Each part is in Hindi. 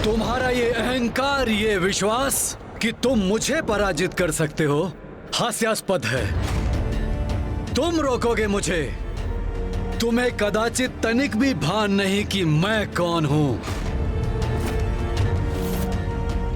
तुम्हारा ये अहंकार, ये विश्वास कि तुम मुझे पराजित कर सकते हो, हास्यास्पद है। तुम रोकोगे मुझे? तुम्हें कदाचित तनिक भी भान नहीं कि मैं कौन हूं,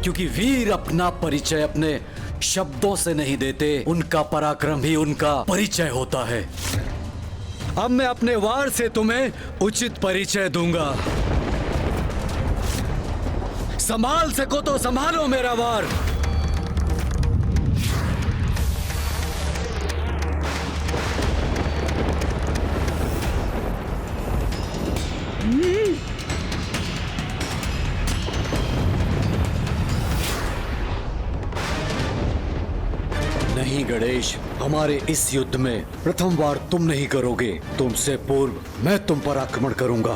क्योंकि वीर अपना परिचय अपने शब्दों से नहीं देते, उनका पराक्रम ही उनका परिचय होता है। अब मैं अपने वार से तुम्हें उचित परिचय दूंगा। संभाल सको तो संभालो मेरा वार। नहीं गणेश, हमारे इस युद्ध में प्रथम वार तुम नहीं करोगे। तुमसे पूर्व मैं तुम पर आक्रमण करूंगा।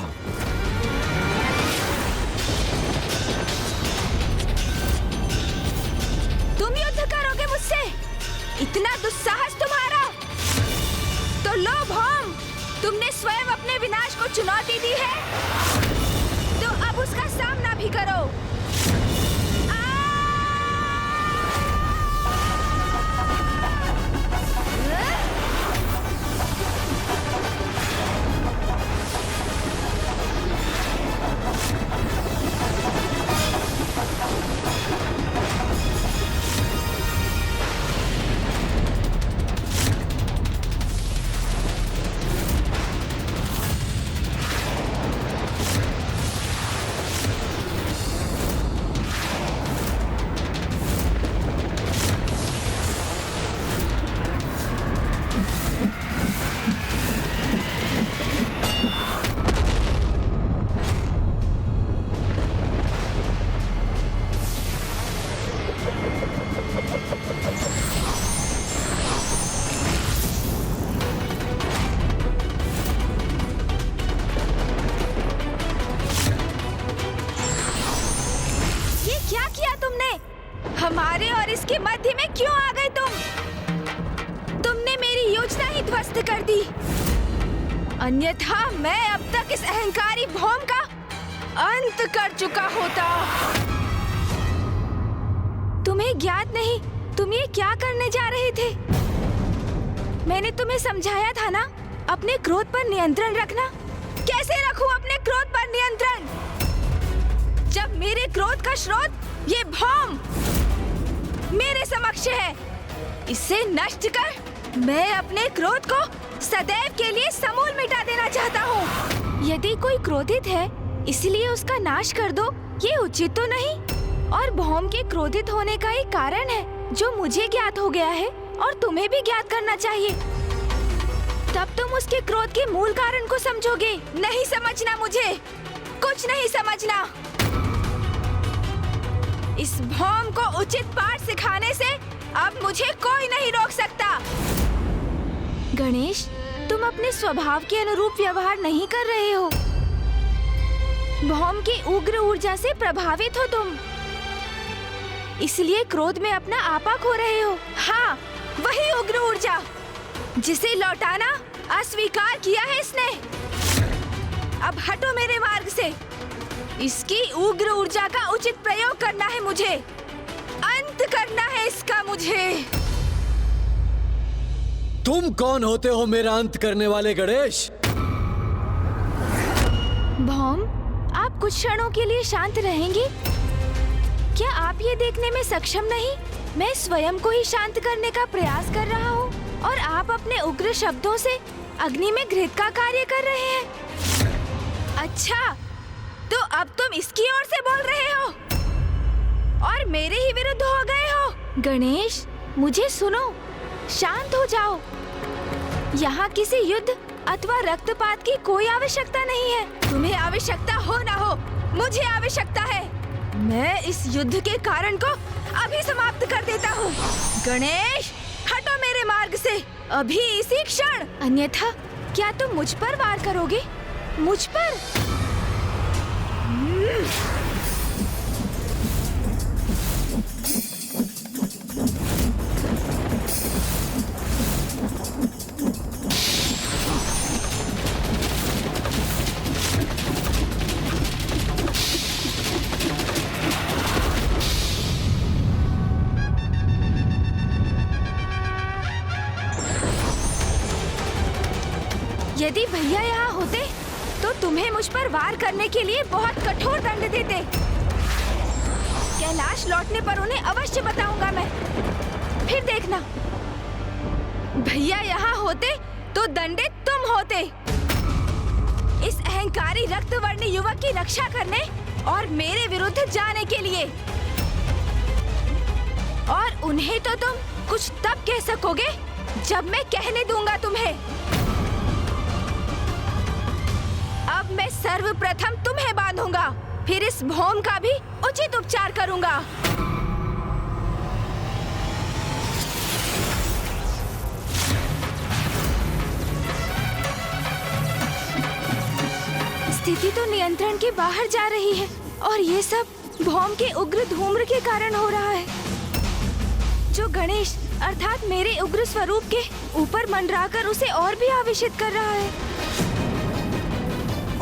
तुम युद्ध करोगे मुझसे? इतना दुस्साहस तुम्हारा? तो लो भौम, तुमने स्वयं अपने विनाश को चुनौती दी है, तो अब उसका सामना भी करो। हमारे और इसके मध्य में क्यों आ गए तुम? तुमने मेरी योजना ही ध्वस्त कर दी। अन्यथा मैं अब तक इस अहंकारी भौम का अंत कर चुका होता। तुम्हें ज्ञात नहीं तुम ये क्या करने जा रहे थे? मैंने तुम्हें समझाया था ना, अपने क्रोध पर नियंत्रण रखना। कैसे रखूं अपने क्रोध पर नियंत्रण, जब मेरे क्रोध का स्रोत ये भौम मेरे समक्ष है? इसे नष्ट कर मैं अपने क्रोध को सदैव के लिए समूल मिटा देना चाहता हूँ। यदि कोई क्रोधित है इसलिए उसका नाश कर दो, ये उचित तो नहीं। और भौम के क्रोधित होने का एक कारण है जो मुझे ज्ञात हो गया है और तुम्हें भी ज्ञात करना चाहिए। तब तुम उसके क्रोध के मूल कारण को समझोगे। नहीं समझना, मुझे कुछ नहीं समझना। इस भौम को उचित पाठ सिखाने से अब मुझे कोई नहीं रोक सकता। गणेश, तुम अपने स्वभाव के अनुरूप व्यवहार नहीं कर रहे हो। भौम की उग्र ऊर्जा से प्रभावित हो तुम, इसलिए क्रोध में अपना आपा खो रहे हो। हाँ, वही उग्र ऊर्जा जिसे लौटाना अस्वीकार किया है इसने। अब हटो मेरे मार्ग से। इसकी उग्र ऊर्जा का उचित प्रयोग करना है मुझे, अंत करना है इसका मुझे। तुम कौन होते हो मेरा अंत करने वाले गणेश? भौम, आप कुछ क्षणों के लिए शांत रहेंगे? क्या आप ये देखने में सक्षम नहीं मैं स्वयं को ही शांत करने का प्रयास कर रहा हूँ और आप अपने उग्र शब्दों से अग्नि में घृत का कार्य कर रहे हैं? अच्छा, तो अब तुम इसकी ओर से बोल रहे हो और मेरे ही विरुद्ध हो गए हो। गणेश, मुझे सुनो, शांत हो जाओ। यहाँ किसी युद्ध अथवा रक्तपात की कोई आवश्यकता नहीं है। तुम्हें आवश्यकता हो ना हो, मुझे आवश्यकता है। मैं इस युद्ध के कारण को अभी समाप्त कर देता हूँ। गणेश, हटो मेरे मार्ग से अभी, इसी क्षण। अन्यथा क्या तुम मुझ पर वार करोगे? मुझ पर? यदि भैया यहाँ होते तो तुम्हें मुझ पर वार करने के लिए बहुत कठोर दंड देते। कैलाश लौटने पर उन्हें अवश्य बताऊंगा मैं। फिर देखना, भैया यहाँ होते तो दंडित तुम होते। इस अहंकारी रक्तवर्णी युवक की रक्षा करने और मेरे विरुद्ध जाने के लिए। और उन्हें तो तुम कुछ तब कह सकोगे जब मैं कहने दूंगा तुम्हें। अब मैं सर्वप्रथम तुम्हें बांधूंगा, फिर इस भौम का भी उचित उपचार करूंगा। स्थिति तो नियंत्रण के बाहर जा रही है और ये सब भौम के उग्र धूम्र के कारण हो रहा है, जो गणेश अर्थात मेरे उग्र स्वरूप के ऊपर मंडराकर उसे और भी आवेशित कर रहा है।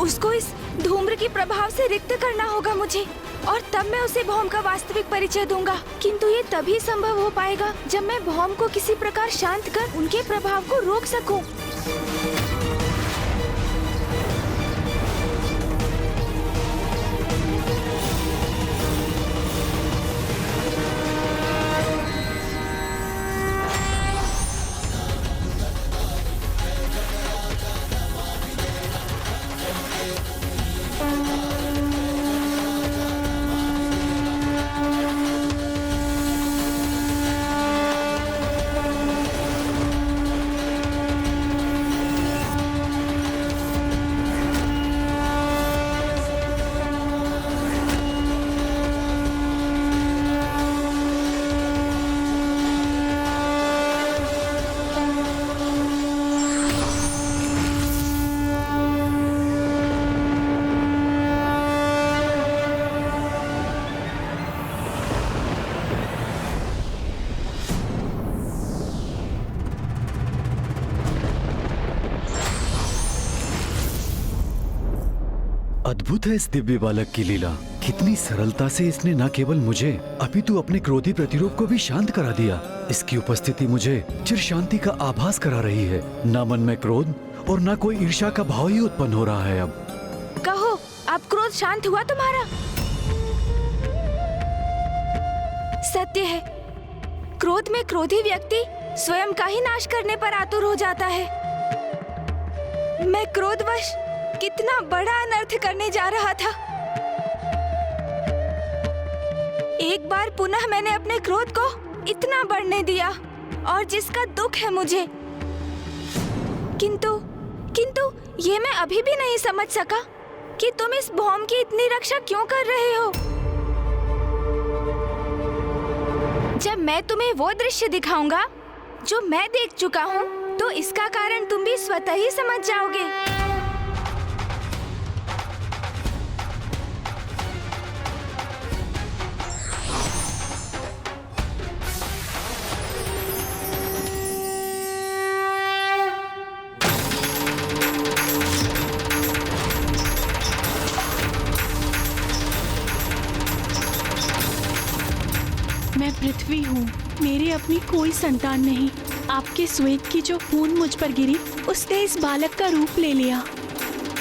उसको इस धूम्र के प्रभाव से रिक्त करना होगा मुझे, और तब मैं उसे भौम का वास्तविक परिचय दूंगा। किंतु ये तभी संभव हो पाएगा जब मैं भौम को किसी प्रकार शांत कर उनके प्रभाव को रोक सकूं। अद्भुत है इस दिव्य बालक की लीला। कितनी सरलता से इसने न केवल मुझे अपितु अपने क्रोधी प्रतिरूप को भी शांत करा दिया। इसकी उपस्थिति मुझे चिर शांति का आभास करा रही है। न मन में क्रोध और न कोई ईर्ष्या का भाव ही उत्पन्न हो रहा है। अब कहो, अब क्रोध शांत हुआ तुम्हारा? सत्य है, क्रोध में क्रोधी व्यक्ति स्वयं का ही नाश करने पर आतुर हो जाता है। मैं क्रोधवश कितना बड़ा अनर्थ करने जा रहा था। एक बार पुनः मैंने अपने क्रोध को इतना बढ़ने दिया, और जिसका दुख है मुझे। किंतु ये मैं अभी भी नहीं समझ सका कि तुम इस भौम की इतनी रक्षा क्यों कर रहे हो। जब मैं तुम्हें वो दृश्य दिखाऊंगा जो मैं देख चुका हूँ, तो इसका कारण तुम भी स्वतः ही समझ जाओगे। मैं पृथ्वी हूँ, मेरी अपनी कोई संतान नहीं। आपके श्वेत की जो खून मुझ पर गिरी, उसने इस बालक का रूप ले लिया।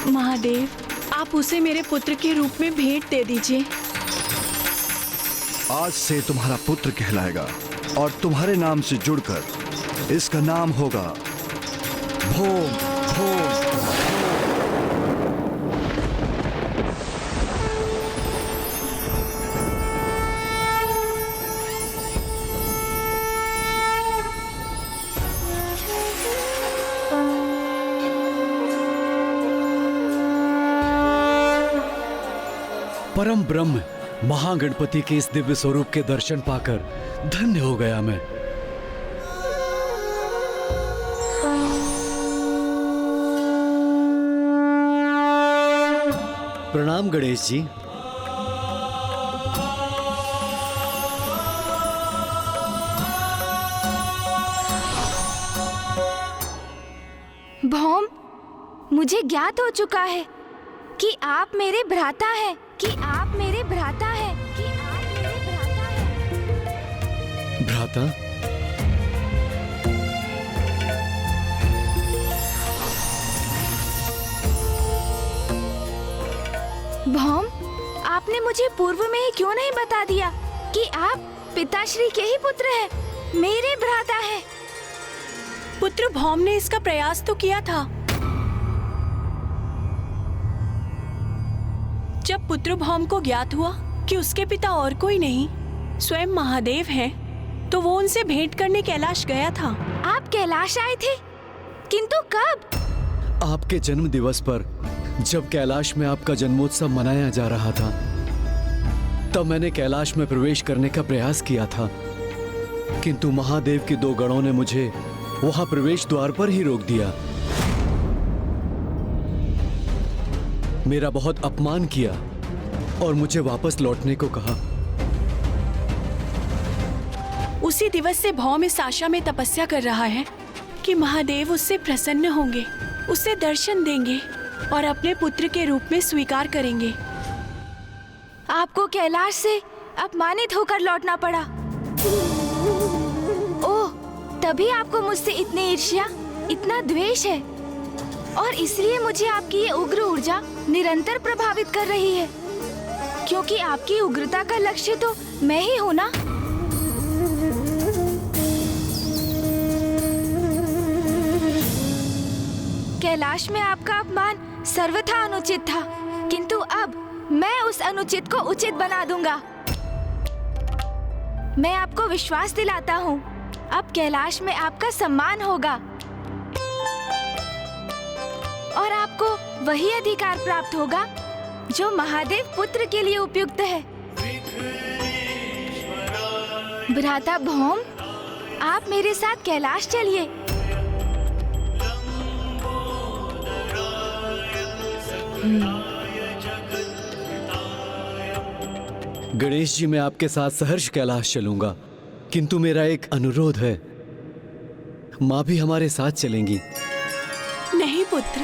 महादेव, आप उसे मेरे पुत्र के रूप में भेंट दे दीजिए। आज से तुम्हारा पुत्र कहलाएगा और तुम्हारे नाम से जुड़कर इसका नाम होगा भौम। भौम परम ब्रह्म महागणपति के इस दिव्य स्वरूप के दर्शन पाकर धन्य हो गया मैं। प्रणाम गणेश जी। भौम, मुझे ज्ञात हो चुका है कि आप मेरे भ्राता हैं, कि आप मेरे भ्राता हैं, कि आप मेरे भ्राता हैं। भ्राता? भौम, आपने मुझे पूर्व में ही क्यों नहीं बता दिया कि आप पिताश्री के ही पुत्र हैं, मेरे भ्राता हैं। पुत्र भौम ने इसका प्रयास तो किया था। जब पुत्र भौम को ज्ञात हुआ कि उसके पिता और कोई नहीं स्वयं महादेव हैं, तो वो उनसे भेंट करने कैलाश गया था। आप कैलाश आए थे, किंतु कब? आपके जन्म दिवस पर जब कैलाश में आपका जन्मोत्सव मनाया जा रहा था, तब मैंने कैलाश में प्रवेश करने का प्रयास किया था, किंतु महादेव के 2 गणों ने मुझे वहां प्रवेश द्वार पर ही रोक दिया। मेरा बहुत अपमान किया और मुझे वापस लौटने को कहा। उसी दिवस से भौम इस आशा में तपस्या कर रहा है कि महादेव उससे प्रसन्न होंगे, उसे दर्शन देंगे और अपने पुत्र के रूप में स्वीकार करेंगे। आपको कैलाश से अपमानित होकर लौटना पड़ा। ओह, तभी आपको मुझसे इतनी ईर्ष्या, इतना द्वेष है, और इसलिए मुझे आपकी ये उग्र ऊर्जा निरंतर प्रभावित कर रही है, क्योंकि आपकी उग्रता का लक्ष्य तो मैं ही हूँ ना। कैलाश में आपका अपमान सर्वथा अनुचित था, किंतु अब मैं उस अनुचित को उचित बना दूंगा। मैं आपको विश्वास दिलाता हूँ, अब कैलाश में आपका सम्मान होगा और आपको वही अधिकार प्राप्त होगा जो महादेव पुत्र के लिए उपयुक्त है। भ्राता भौम, आप मेरे साथ कैलाश चलिए। गणेश जी, मैं आपके साथ सहर्ष कैलाश चलूंगा, किंतु मेरा एक अनुरोध है। माँ भी हमारे साथ चलेंगी। नहीं पुत्र,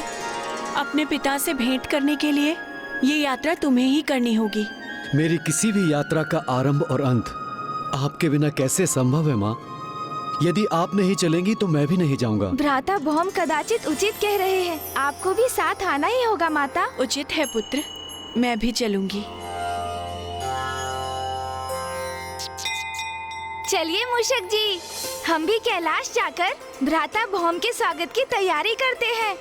अपने पिता से भेंट करने के लिए ये यात्रा तुम्हें ही करनी होगी। मेरी किसी भी यात्रा का आरंभ और अंत आपके बिना कैसे संभव है माँ? यदि आप नहीं चलेंगी तो मैं भी नहीं जाऊंगा। भ्राता भौम कदाचित उचित कह रहे हैं, आपको भी साथ आना ही होगा माता। उचित है पुत्र, मैं भी चलूंगी। चलिए मूषक जी, हम भी कैलाश जाकर भ्राता भौम के स्वागत की तैयारी करते हैं।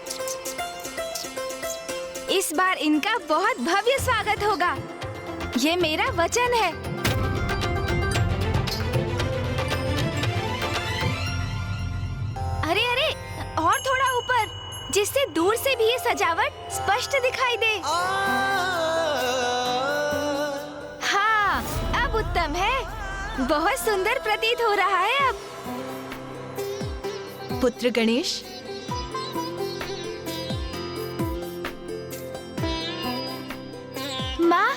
इस बार इनका बहुत भव्य स्वागत होगा, ये मेरा वचन है। अरे अरे, और थोड़ा ऊपर, जिससे दूर से भी ये सजावट स्पष्ट दिखाई दे। हाँ, अब उत्तम है, बहुत सुंदर प्रतीत हो रहा है अब। पुत्र गणेश, माँ,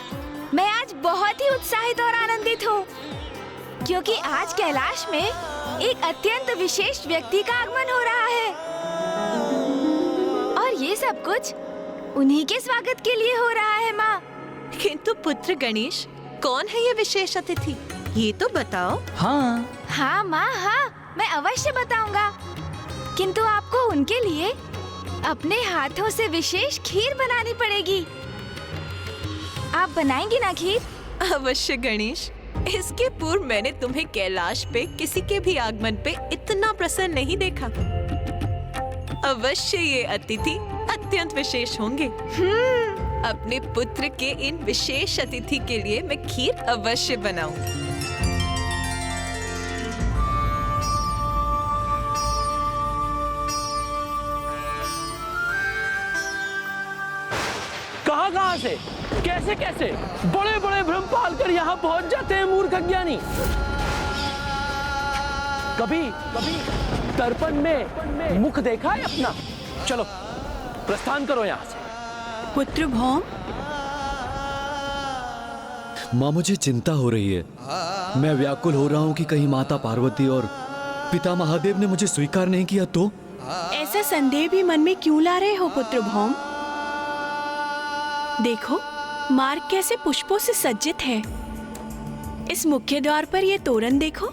मैं आज बहुत ही उत्साहित और आनंदित हूँ, क्योंकि आज कैलाश में एक अत्यंत विशेष व्यक्ति का आगमन हो रहा है, और ये सब कुछ उन्हीं के स्वागत के लिए हो रहा है माँ। किंतु पुत्र गणेश, कौन है ये विशेष अतिथि, ये तो बताओ। हाँ माँ, हाँ, मैं अवश्य बताऊंगा, किंतु आपको उनके लिए अपने हाथों से विशेष खीर बनानी पड़ेगी। आप बनाएंगी ना खीर? अवश्य गणेश, इसके पूर्व मैंने तुम्हें कैलाश पे किसी के भी आगमन पे इतना प्रसन्न नहीं देखा। अवश्य ये अतिथि अत्यंत विशेष होंगे। अपने पुत्र के इन विशेष अतिथि के लिए मैं खीर अवश्य बनाऊंगी। कहां से, कैसे कैसे बड़े बड़े भ्रम पाल कर यहाँ पहुंच जाते हैं मूर्ख अज्ञानी। कभी कभी दर्पण में मुख देखा है अपना? चलो प्रस्थान करो यहाँ से। पुत्र भौम, माँ, मुझे चिंता हो रही है। मैं व्याकुल हो रहा हूँ कि कहीं माता पार्वती और पिता महादेव ने मुझे स्वीकार नहीं किया तो? ऐसा संदेह भी मन में क्यों ला रहे हो पुत्र भौम? देखो, मार्ग कैसे पुष्पों से सज्जित है। इस मुख्य द्वार पर ये तोरण देखो,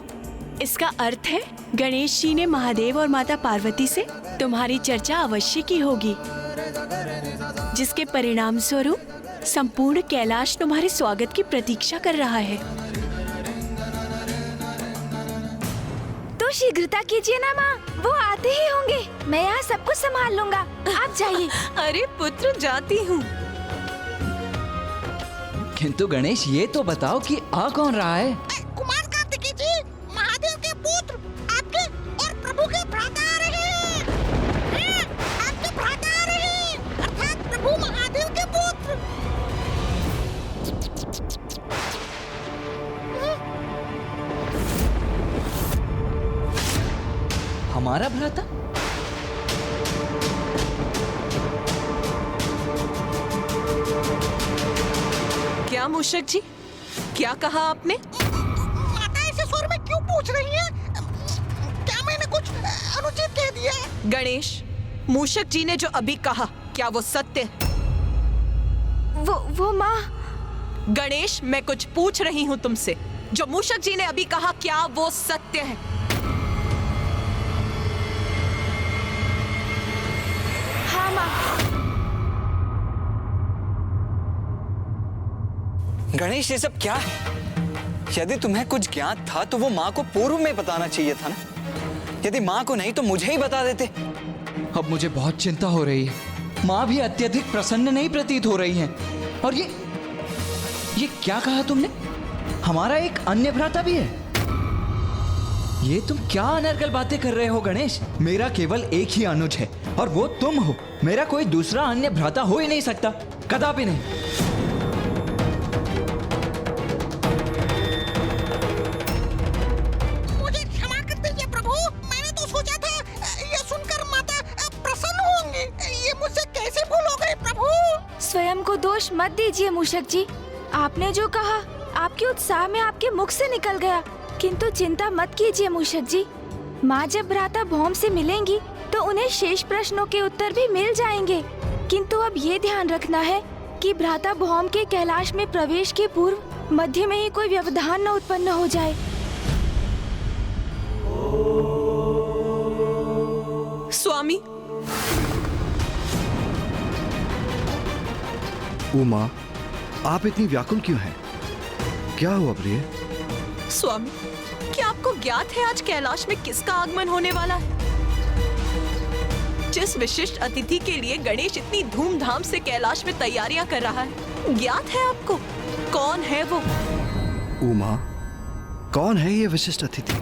इसका अर्थ है गणेश जी ने महादेव और माता पार्वती से तुम्हारी चर्चा अवश्य की होगी, जिसके परिणाम स्वरूप संपूर्ण कैलाश तुम्हारे स्वागत की प्रतीक्षा कर रहा है। तो शीघ्रता कीजिए ना माँ, वो आते ही होंगे। मैं यहाँ सब कुछ संभाल लूंगा, आप जाइए। अरे पुत्र, जाती हूँ। किंतु गणेश, ये तो बताओ कि आ कौन रहा है? कुमार कार्तिकेय जी, महादेव के पुत्र, आपके और प्रभु के भ्राता आ रहे हैं। आपके भ्राता आ रहे हैं, अर्थात प्रभु महादेव के पुत्र। हमारा भ्राता? क्या मूषक जी, क्या कहा आपने? माता ऐसे स्वर में क्यों पूछ रही हैं? क्या मैंने कुछ अनुचित कह दिया? गणेश, मूषक जी ने जो अभी कहा, क्या वो सत्य है? वो माँ। गणेश, मैं कुछ पूछ रही हूँ तुमसे। जो मूषक जी ने अभी कहा, क्या वो सत्य है? हाँ माँ। गणेश, ये सब क्या है? यदि तुम्हें कुछ ज्ञात था तो वो माँ को पूर्व में बताना चाहिए था ना। यदि माँ को नहीं तो मुझे ही बता देते। अब मुझे बहुत चिंता हो रही है। माँ भी अत्यधिक प्रसन्न नहीं प्रतीत हो रही हैं। और ये क्या कहा तुमने? हमारा एक अन्य भ्राता भी है? ये तुम क्या अनर्गल बातें कर रहे हो गणेश? मेरा केवल एक ही अनुज है और वो तुम हो। मेरा कोई दूसरा अन्य भ्राता हो ही नहीं सकता, कदापि नहीं। मुझे क्षमा कर दीजिए प्रभु, मैंने तो सोचा था ये सुनकर माता प्रसन्न होंगी। ये मुझसे कैसे भूल हो गई प्रभु? स्वयं को दोष मत दीजिए मूषक जी। आपने जो कहा, आपके उत्साह में आपके मुख से निकल गया। किंतु चिंता मत कीजिए मूषक जी। माँ जब भ्राता भौम से मिलेंगी तो उन्हें शेष प्रश्नों के उत्तर भी मिल जाएंगे। किंतु अब ये ध्यान रखना है कि भ्राता भौम के कैलाश में प्रवेश के पूर्व मध्य में ही कोई व्यवधान न उत्पन्न हो जाए। स्वामी, उमा, आप इतनी व्याकुल क्यों हैं? क्या हुआ प्रिय? स्वामी, क्या आपको ज्ञात है आज कैलाश में किसका आगमन होने वाला है? जिस विशिष्ट अतिथि के लिए गणेश इतनी धूमधाम से कैलाश में तैयारियां कर रहा है, ज्ञात है आपको? कौन है वो? उमा, कौन है ये विशिष्ट अतिथि?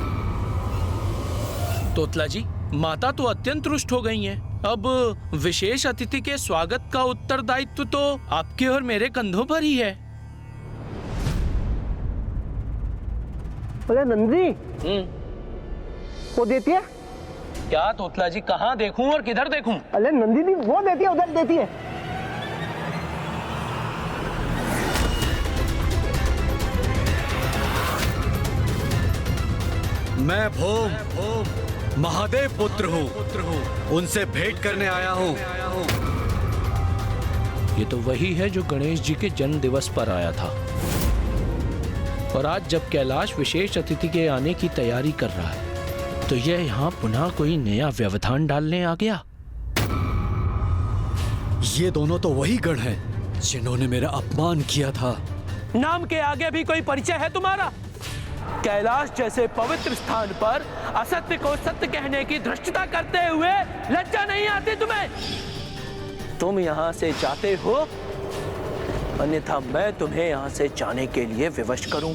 तोतला जी, माता तो अत्यंत रुष्ट हो गई हैं। अब विशेष अतिथि के स्वागत का उत्तरदायित्व तो आपके और मेरे कंधों पर ही है। अरे नंदी, वो देती है क्या तोतला जी, कहाँ देखूं और किधर देखूं? अरे नंदी दी वो देती है, उधर देती है। मैं भौम महादेव पुत्र हूँ, उनसे भेंट करने आया हूँ। ये तो वही है जो गणेश जी के जन्म दिवस पर आया था। और आज जब कैलाश विशेष अतिथि के आने की तैयारी कर रहा है तो यह यहाँ पुनः कोई नया व्यवधान डालने आ गया। ये दोनों तो वही गण हैं जिन्होंने मेरा अपमान किया था। नाम के आगे भी कोई परिचय है तुम्हारा? कैलाश जैसे पवित्र स्थान पर असत्य को सत्य कहने की धृष्टता करते हुए लज्जा नहीं आती तुम्हें? तुम यहाँ से जाते हो, अन्यथा मैं तुम्हें यहाँ से जाने के लिए विवश करूं।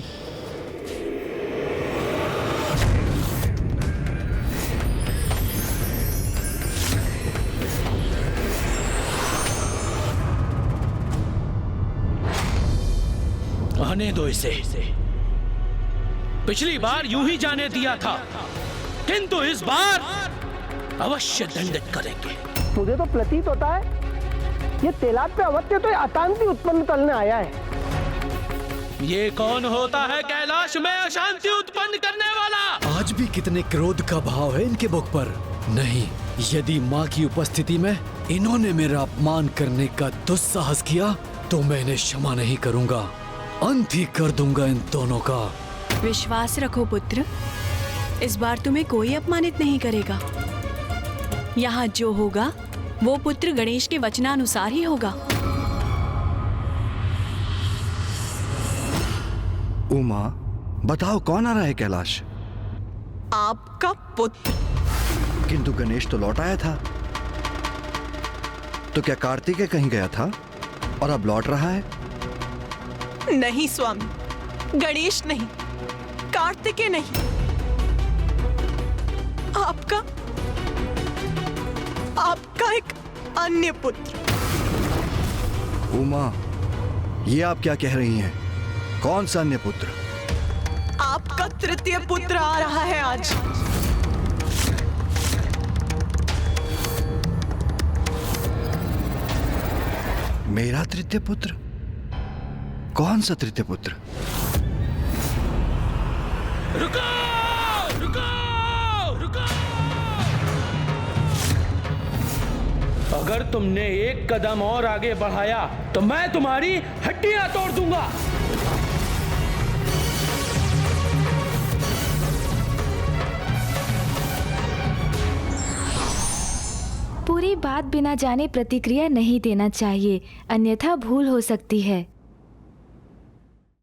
आने दो इसे। पिछली बार यूं ही जाने दिया था, किंतु इस बार अवश्य दंडित करेंगे। मुझे तो प्रतीत होता है ये तेलाब पे अवत्य तो अशांति उत्पन्न करने आया है। ये कौन होता है कैलाश में अशांति उत्पन्न करने वाला? आज भी कितने क्रोध का भाव है इनके मुख पर। नहीं, यदि माँ की उपस्थिति में इन्होंने मेरा अपमान करने का दुस्साहस किया तो मैं इन्हें क्षमा नहीं करूंगा। अंत ही कर दूंगा इन दोनों का। विश्वास रखो पुत्र, इस बार तुम्हें कोई अपमानित नहीं करेगा। यहाँ जो होगा वो पुत्र गणेश के वचनानुसार ही होगा। उमा, बताओ कौन आ रहा है कैलाश? आपका पुत्र। किंतु गणेश तो लौट आया था। तो क्या कार्तिकेय कहीं गया था और अब लौट रहा है? नहीं स्वामी, गणेश नहीं, कार्तिकेय नहीं, आपका एक अन्य पुत्र। उमा, ये आप क्या कह रही हैं? कौन सा अन्य पुत्र? आपका तृतीय पुत्र आ रहा है आज। मेरा तृतीय पुत्र? कौन सा तृतीय पुत्र? रुको, रुको, रुको। अगर तुमने एक कदम और आगे बढ़ाया तो मैं तुम्हारी हड्डियां तोड़ दूंगा। पूरी बात बिना जाने प्रतिक्रिया नहीं देना चाहिए, अन्यथा भूल हो सकती है।